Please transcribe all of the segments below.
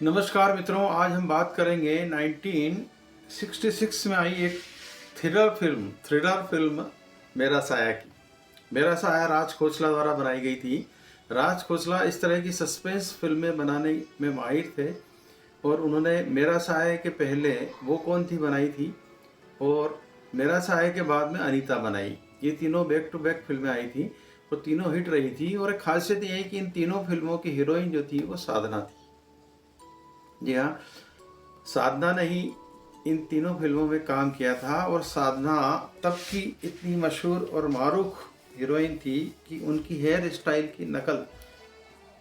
नमस्कार मित्रों, आज हम बात करेंगे 1966 में आई एक थ्रिलर फिल्म मेरा साया की। मेरा साया राज खोसला द्वारा बनाई गई थी। राज खोसला इस तरह की सस्पेंस फिल्में बनाने में माहिर थे और उन्होंने मेरा साया के पहले वो कौन थी बनाई थी और मेरा साया के बाद में अनीता बनाई। ये तीनों बैक टू बैक फिल्में आई थी और तीनों हिट रही थी। और एक खासियत ये है कि इन तीनों फिल्मों की हीरोइन जो थी वो साधना थी। जी हाँ, साधना ने ही इन तीनों फिल्मों में काम किया था और साधना तब की इतनी मशहूर और मारूफ हीरोइन थी कि उनकी हेयर स्टाइल की नकल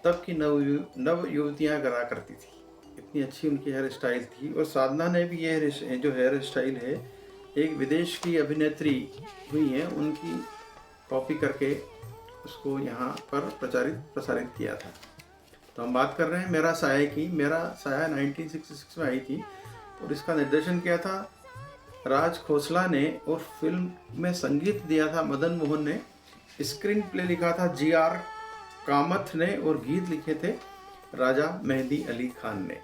तब की नव युवतियाँ करा करती थी। इतनी अच्छी उनकी हेयर स्टाइल थी। और साधना ने भी ये जो हेयर स्टाइल है एक विदेश की अभिनेत्री हुई है उनकी कॉपी करके उसको यहाँ पर प्रसारित किया था। तो हम बात कर रहे हैं मेरा साया की। मेरा साया 1966 में आई थी और इसका निर्देशन किया था राज खोसला ने और फिल्म में संगीत दिया था मदन मोहन ने। स्क्रीन प्ले लिखा था GR कामथ ने और गीत लिखे थे राजा मेहंदी अली खान ने।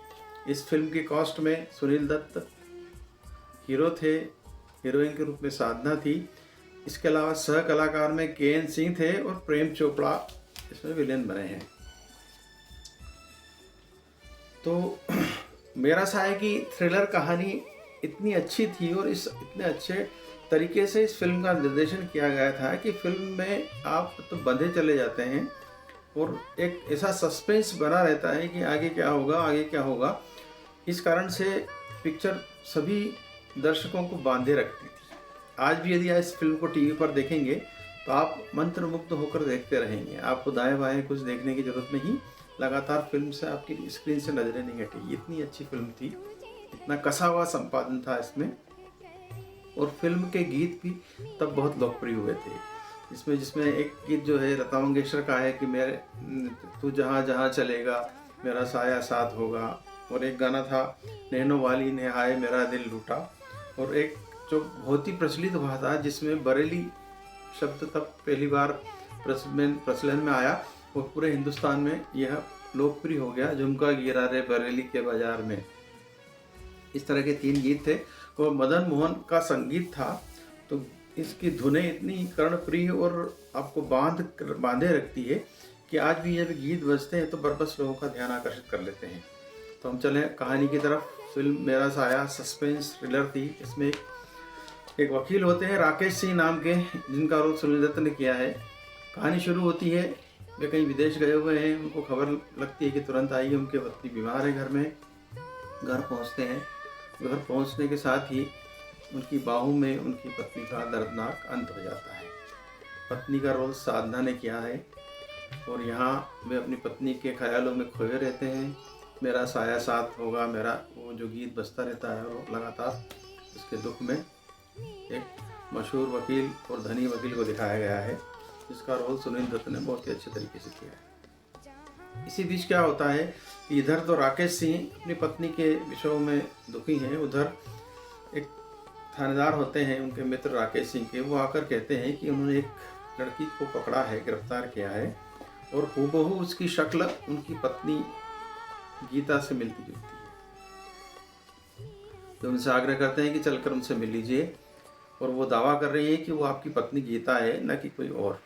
इस फिल्म की कास्ट में सुनील दत्त हीरो थे, हीरोइन के रूप में साधना थी। इसके अलावा सह कलाकार में KN सिंह थे और प्रेम चोपड़ा इसमें विलेन बने हैं। तो मेरा साया की थ्रिलर कहानी इतनी अच्छी थी और इस इतने अच्छे तरीके से इस फिल्म का निर्देशन किया गया था कि फिल्म में आप तो बंधे चले जाते हैं और एक ऐसा सस्पेंस बना रहता है कि आगे क्या होगा, आगे क्या होगा। इस कारण से पिक्चर सभी दर्शकों को बांधे रखती थी। आज भी यदि आप इस फिल्म को टीवी पर देखेंगे तो आप मंत्रमुग्ध होकर देखते रहेंगे। आपको दाएं बाएं कुछ देखने की जरूरत नहीं, लगातार फिल्म से आपकी स्क्रीन से नजरें नहीं हटेगी। इतनी अच्छी फिल्म थी, इतना कसा हुआ संपादन था इसमें और फिल्म के गीत भी तब बहुत लोकप्रिय हुए थे। जिसमें एक गीत जो है लता मंगेशकर का है कि मेरे तू जहाँ जहाँ चलेगा मेरा साया साथ होगा, और एक गाना था नैनो वाली ने हाय मेरा दिल लूटा, और एक जो बहुत ही प्रचलित हुआ था जिसमें बरेली शब्द तब पहली बार प्रचलन में आया और पूरे हिंदुस्तान में यह लोकप्रिय हो गया, झुमका गिरा रे बरेली के बाजार में। इस तरह के 3 गीत थे और मदन मोहन का संगीत था। तो इसकी धुनें इतनी कर्णप्रिय और आपको बांधे रखती है कि आज भी जब गीत बजते हैं तो बरबस लोगों का ध्यान आकर्षित कर लेते हैं। तो हम चलें कहानी की तरफ। फिल्म मेरा साया सस्पेंस थ्रिलर थी। इसमें एक वकील होते हैं राकेश सिंह नाम के, जिनका रोल सुनील दत्त ने किया है। कहानी शुरू होती है, वे कहीं विदेश गए हुए हैं, उनको खबर लगती है कि तुरंत आइए, उनके पत्नी बीमार है घर में। घर पहुंचते हैं। घर पहुंचने के साथ ही उनकी बाहों में उनकी पत्नी का दर्दनाक अंत हो जाता है। पत्नी का रोल साधना ने किया है और यहाँ वे अपनी पत्नी के ख्यालों में खोए रहते हैं। मेरा साया साथ होगा, मेरा वो जो गीत बजता रहता है वो लगातार उसके दुख में एक मशहूर वकील और धनी वकील को दिखाया गया है, जिसका रोल सुनील दत्त ने बहुत ही अच्छे तरीके से किया है। इसी बीच क्या होता है कि इधर तो राकेश सिंह अपनी पत्नी के विषयों में दुखी हैं, उधर एक थानेदार होते हैं उनके मित्र राकेश सिंह के, वो आकर कहते हैं कि उन्होंने एक लड़की को पकड़ा है, गिरफ्तार किया है और हूबहू उसकी शक्ल उनकी पत्नी गीता से मिलती जुलती है। तो उनसे आग्रह करते हैं कि चलकर उनसे मिल लीजिए, और वो दावा कर रही है कि वो आपकी पत्नी गीता है, न कि कोई और।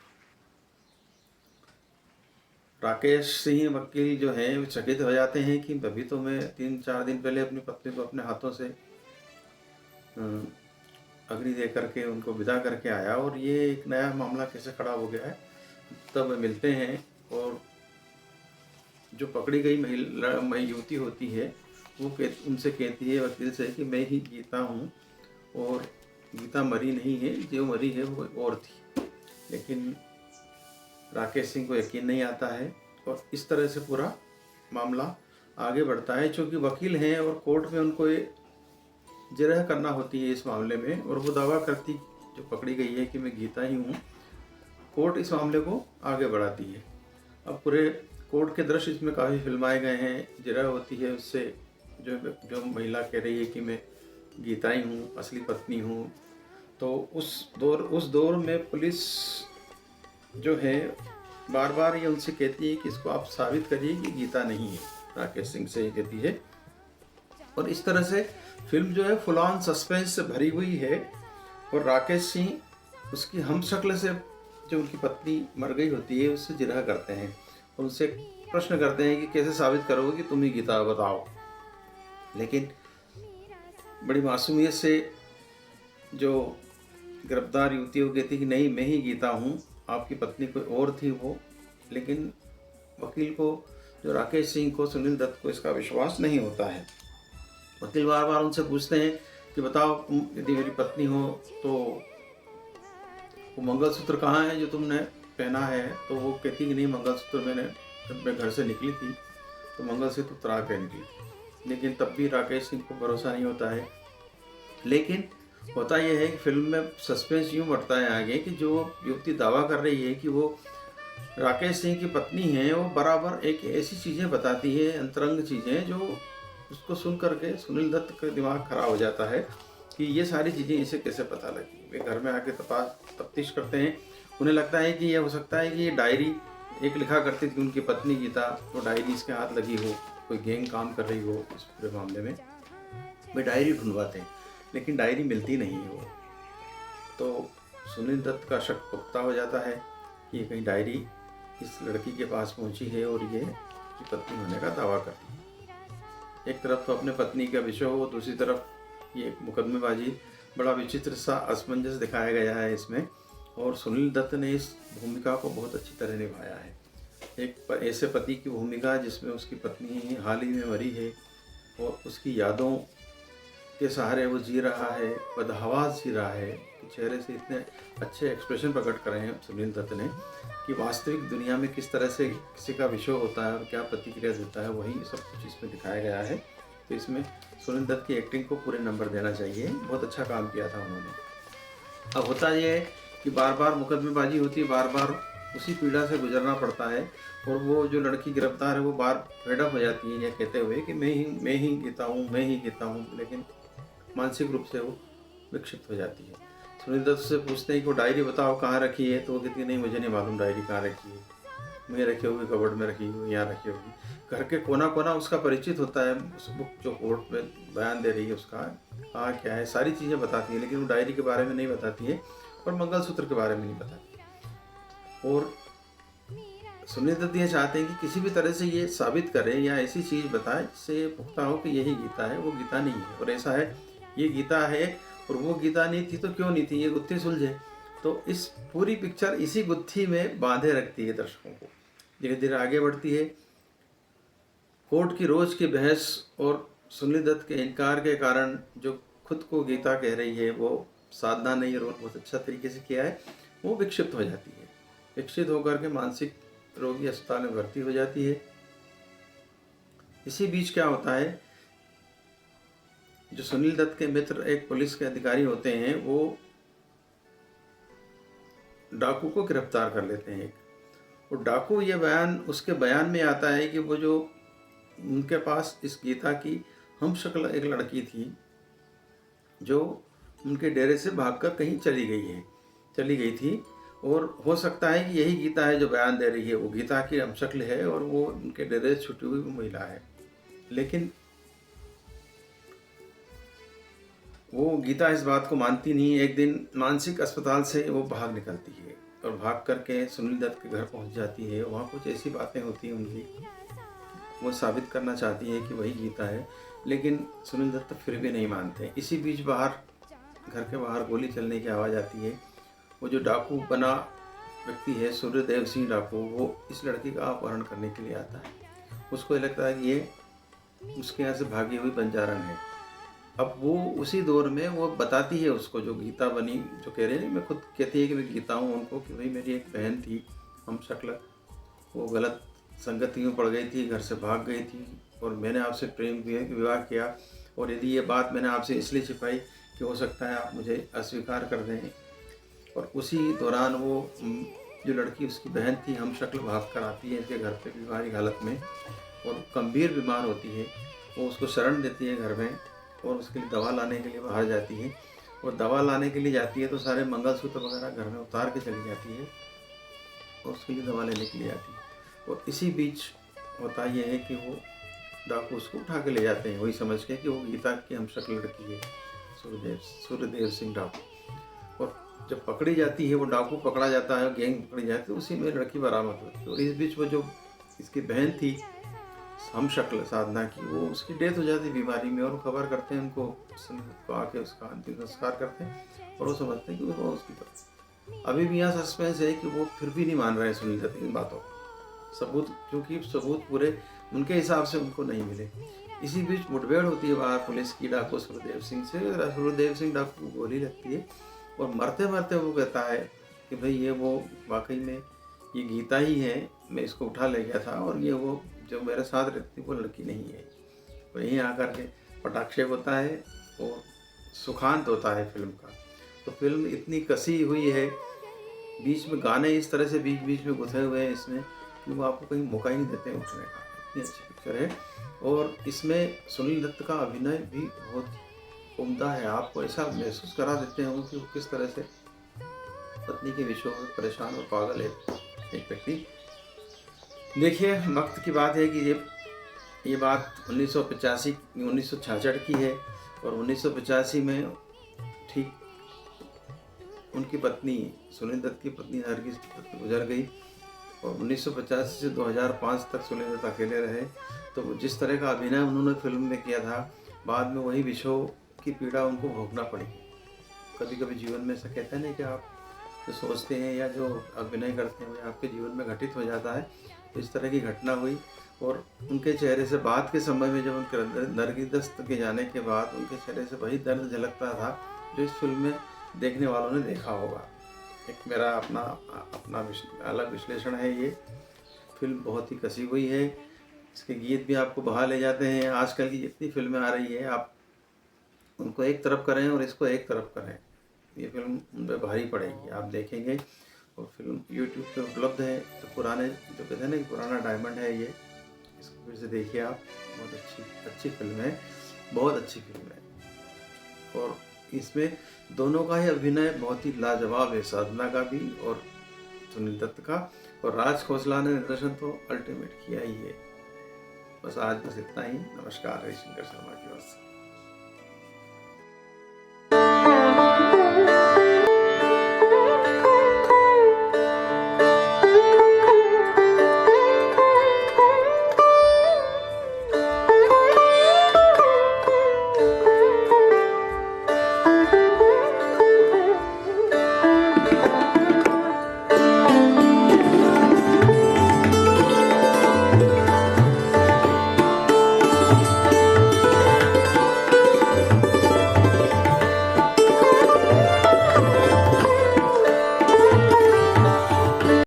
राकेश सिंह वकील जो हैं वो चकित हो जाते हैं कि अभी तो मैं 3-4 दिन पहले अपनी पत्नी को अपने हाथों से अग्नि दे करके उनको विदा करके आया और ये एक नया मामला कैसे खड़ा हो गया है। तब मिलते हैं और जो पकड़ी गई महिला युवती होती है वो उनसे कहती है वकील से कि मैं ही गीता हूँ और गीता मरी नहीं है, जो मरी है वो और थी। लेकिन राकेश सिंह को यकीन नहीं आता है और इस तरह से पूरा मामला आगे बढ़ता है। चूँकि वकील हैं और कोर्ट में उनको ये जिरह करना होती है इस मामले में, और वो दावा करती जो पकड़ी गई है कि मैं गीता ही हूँ। कोर्ट इस मामले को आगे बढ़ाती है। अब पूरे कोर्ट के दृश्य इसमें काफ़ी फिल्माए गए हैं। जिरह होती है उससे, जो महिला कह रही है कि मैं गीता ही हूँ, असली पत्नी हूँ। तो उस दौर में पुलिस जो है बार बार ये उनसे कहती है कि इसको आप साबित करिए कि गीता नहीं है, राकेश सिंह से ये कहती है। और इस तरह से फिल्म जो है फुल ऑन सस्पेंस से भरी हुई है। और राकेश सिंह उसकी हमशक्ल से, जो उनकी पत्नी मर गई होती है, उससे जिरह करते हैं और उनसे प्रश्न करते हैं कि कैसे साबित करोगे कि तुम ही गीता, बताओ। लेकिन बड़ी मासूमियत से जो गिरफ्तार युवती वो कहती कि नहीं, मैं ही गीता हूँ, आपकी पत्नी कोई और थी वो। लेकिन वकील को, जो राकेश सिंह को, सुनील दत्त को इसका विश्वास नहीं होता है। वकील बार बार उनसे पूछते हैं कि बताओ, तुम यदि मेरी पत्नी हो तो वो मंगलसूत्र कहाँ है जो तुमने पहना है? तो वो कहती कि नहीं, मंगलसूत्र मैंने जब मैं घर से निकली थी तो मंगलसूत्र उतरा के निकली। लेकिन तब भी राकेश सिंह को भरोसा नहीं होता है। लेकिन होता यह है कि फिल्म में सस्पेंस यूँ बढ़ता है आगे कि जो युवती दावा कर रही है कि वो राकेश सिंह की पत्नी है, वो बराबर एक ऐसी चीज़ें बताती है, अंतरंग चीज़ें, जो उसको सुन करके सुनील दत्त का दिमाग खराब हो जाता है कि ये सारी चीज़ें इसे कैसे पता लगी। वे घर में आके तफ्तीश करते हैं। उन्हें लगता है कि यह हो सकता है कि ये डायरी एक लिखा करती थी उनकी पत्नी गीता, तो डायरी इसके हाथ लगी हो, कोई गैंग काम कर रही हो इस पूरे मामले में। वे डायरी ढूंढवाते हैं लेकिन डायरी मिलती नहीं है वो। तो सुनील दत्त का शक पुख्ता हो जाता है कि कहीं डायरी इस लड़की के पास पहुंची है और ये उसकी पत्नी होने का दावा करती है। एक तरफ तो अपने पत्नी का विषय हो, दूसरी तरफ ये मुकदमेबाजी, बड़ा विचित्र सा असमंजस दिखाया गया है इसमें। और सुनील दत्त ने इस भूमिका को बहुत अच्छी तरह निभाया है। एक ऐसे पति की भूमिका जिसमें उसकी पत्नी हाल ही में मरी है और उसकी यादों के सहारे वो जी रहा है, बदहवास जी रहा है। चेहरे से इतने अच्छे एक्सप्रेशन प्रकट करे हैं सुनील दत्त ने कि वास्तविक दुनिया में किस तरह से किसी का विषय होता है और क्या प्रतिक्रिया देता है, वही सब कुछ इसमें दिखाया गया है। तो इसमें सुनील दत्त की एक्टिंग को पूरे नंबर देना चाहिए, बहुत अच्छा काम किया था उन्होंने। अब होता ये है कि बार बार मुकदमेबाजी होती है, बार बार उसी पीड़ा से गुजरना पड़ता है। और वो जो लड़की गिरफ्तार है वो बार फेडअप हो जाती है, यह कहते हुए कि मैं ही गीता हूँ, मैं ही गीता हूँ। लेकिन मानसिक रूप से वो विक्षिप्त हो जाती है। सुनील दत्त से पूछते हैं कि वो डायरी बताओ कहाँ रखी है, तो वो कहती है नहीं, मुझे नहीं मालूम डायरी कहाँ रखी है, मैं रखी होगी कबर्ड में रखी हुई, यहाँ रखी होगी। घर के कोना कोना उसका परिचित होता है, उस बुक जो कोर्ट में बयान दे रही है उसका कहाँ क्या है, सारी चीज़ें बताती है। लेकिन वो डायरी के बारे में नहीं बताती है और मंगलसूत्र के बारे में नहीं बताती। और सुनील दत्त ये चाहते हैं कि किसी भी तरह से ये साबित करे या ऐसी चीज़ बताए जिससे पुख्ता हो कि यही गीता है, वो गीता नहीं है। और ऐसा है, ये गीता है और वो गीता नहीं थी तो क्यों नहीं थी, ये गुत्थी सुलझे। तो इस पूरी पिक्चर इसी गुत्थी में बांधे रखती है दर्शकों को, धीरे धीरे आगे बढ़ती है। कोर्ट की रोज की बहस और सुनील दत्त के इनकार के कारण जो खुद को गीता कह रही है, वो साधना ने ये रोल बहुत अच्छा तरीके से किया है, वो विक्षिप्त हो जाती है। विक्षिप्त होकर के मानसिक रोगी अस्पताल में भर्ती हो जाती है। इसी बीच क्या होता है, जो सुनील दत्त के मित्र एक पुलिस के अधिकारी होते हैं, वो डाकू को गिरफ्तार कर लेते हैं। और डाकू ये बयान, उसके बयान में आता है कि वो जो उनके पास इस गीता की हमशक्ल एक लड़की थी जो उनके डेरे से भागकर कहीं चली गई थी। और हो सकता है कि यही गीता है जो बयान दे रही है, वो गीता की हमशक्ल है और वो उनके डेरे से छुटी हुई महिला है। लेकिन वो गीता इस बात को मानती नहीं। एक दिन मानसिक अस्पताल से वो भाग निकलती है और भाग करके सुनील दत्त के घर पहुंच जाती है। वहाँ कुछ ऐसी बातें होती हैं उनकी, वो साबित करना चाहती है कि वही गीता है, लेकिन सुनील दत्त फिर भी नहीं मानते। इसी बीच घर के बाहर गोली चलने की आवाज़ आती है। वो जो डाकू बना व्यक्ति है, सूर्यदेव सिंह डाकू, वो इस लड़की का अपहरण करने के लिए आता है। उसको ये लगता है कि ये उसके यहाँ से भागी हुई बंजारन है। अब वो उसी दौर में वो बताती है उसको, जो गीता बनी, जो कह रहे हैं, मैं खुद कहती है कि मैं गीता हूँ उनको, कि भाई मेरी एक बहन थी हमशक्ल, वो गलत संगति में पड़ गई थी, घर से भाग गई थी और मैंने आपसे प्रेम किया, विवाह किया। और यदि ये बात मैंने आपसे इसलिए छिपाई कि हो सकता है आप मुझे अस्वीकार कर दें। और उसी दौरान वो जो लड़की उसकी बहन थी हमशक्ल भाग कर आती है इसके घर पे बीमारी हालत में और गंभीर बीमार होती है। वो उसको शरण देती है घर में और उसके लिए दवा लाने के लिए बाहर जाती है। और दवा लाने के लिए जाती है तो सारे मंगलसूत्र वगैरह घर में उतार के चली जाती है और उसके लिए दवा लेने के लिए आती है। और इसी बीच होता यह है कि वो डाकू उसको उठा के ले जाते हैं, वही समझ के कि वो गीता की हमशक्ल लड़की है, सूर्यदेव सिंह डाकू। और जब पकड़ी जाती है, वो डाकू पकड़ा जाता है, गैंग पकड़ी जाती है, उसी में लड़की बरामद होती है। और इस बीच वो जो इसकी बहन थी हमशक्ल साधना की, वो उसकी डेथ हो जाती है बीमारी में, और वो खबर करते हैं उनको आके उसका अंतिम संस्कार करते हैं, और वो समझते हैं कि वो उसकी। अभी भी यहाँ सस्पेंस है कि वो फिर भी नहीं मान रहे हैं सुनील दत्त इन बातों को, सबूत, क्योंकि सबूत पूरे उनके हिसाब से उनको नहीं मिले। इसी बीच मुठभेड़ होती है बाहर पुलिस की डाकू सूर्यदेव सिंह से। सूर्यदेव सिंह डाकू को गोली लगती है, और मरते मरते वो कहता है कि भाई ये वो वाकई में ये गीता ही है, मैं इसको उठा ले गया था, और ये वो जो मेरे साथ रहती वो लड़की नहीं है। तो यहीं आकर के पटाक्षेप होता है और सुखांत होता है फिल्म का। तो फिल्म इतनी कसी हुई है, बीच में गाने इस तरह से बीच बीच में घुसे हुए हैं इसमें कि वो आपको कहीं मौका ही नहीं देते हैं उठने का। इतनी अच्छी पिक्चर है, और इसमें सुनील दत्त का अभिनय भी बहुत उम्दा है। आपको ऐसा महसूस करा देते हैं कि वो किस तरह से पत्नी के विषयों में परेशान और पागल है एक व्यक्ति। देखिए, वक्त की बात है कि ये बात 1966 की है, और 1985 में ठीक उनकी पत्नी सुनील दत्त की पत्नी नरगिस दत्त गुजर गई, और 1985 से 2005 तक सुनील दत्त अकेले रहे। तो जिस तरह का अभिनय उन्होंने फिल्म में किया था, बाद में वही विषयों की पीड़ा उनको भोगना पड़ी। कभी कभी जीवन में ऐसा कहते हैं ना कि आप जो सोचते हैं या जो अभिनय करते हैं वो आपके जीवन में घटित हो जाता है। तो इस तरह की घटना हुई, और उनके चेहरे से बाद के समय में जब उनके नरगिस दत्त के जाने के बाद उनके चेहरे से वही दर्द झलकता था जो इस फिल्म में देखने वालों ने देखा होगा। एक मेरा अपना अलग विश्लेषण है। ये फिल्म बहुत ही कसी हुई है, इसके गीत भी आपको बहा ले जाते हैं। आजकल की जितनी फिल्में आ रही है, आप उनको एक तरफ करें और इसको एक तरफ करें, ये फिल्म उन पर भारी पड़ेगी, आप देखेंगे। और फिल्म यूट्यूब पे उपलब्ध है, तो पुराने जो कहते हैं ना कि पुराना डायमंड है ये, इसको फिर से देखिए आप। बहुत अच्छी फिल्म है, बहुत अच्छी फिल्म है। और इसमें दोनों का ही अभिनय बहुत ही लाजवाब है, साधना का भी और सुनील दत्त का। और राज खोसला ने निर्देशन तो अल्टीमेट किया ही है। बस आज इतना ही। नमस्कार, हरिशंकर शर्मा की ओर से।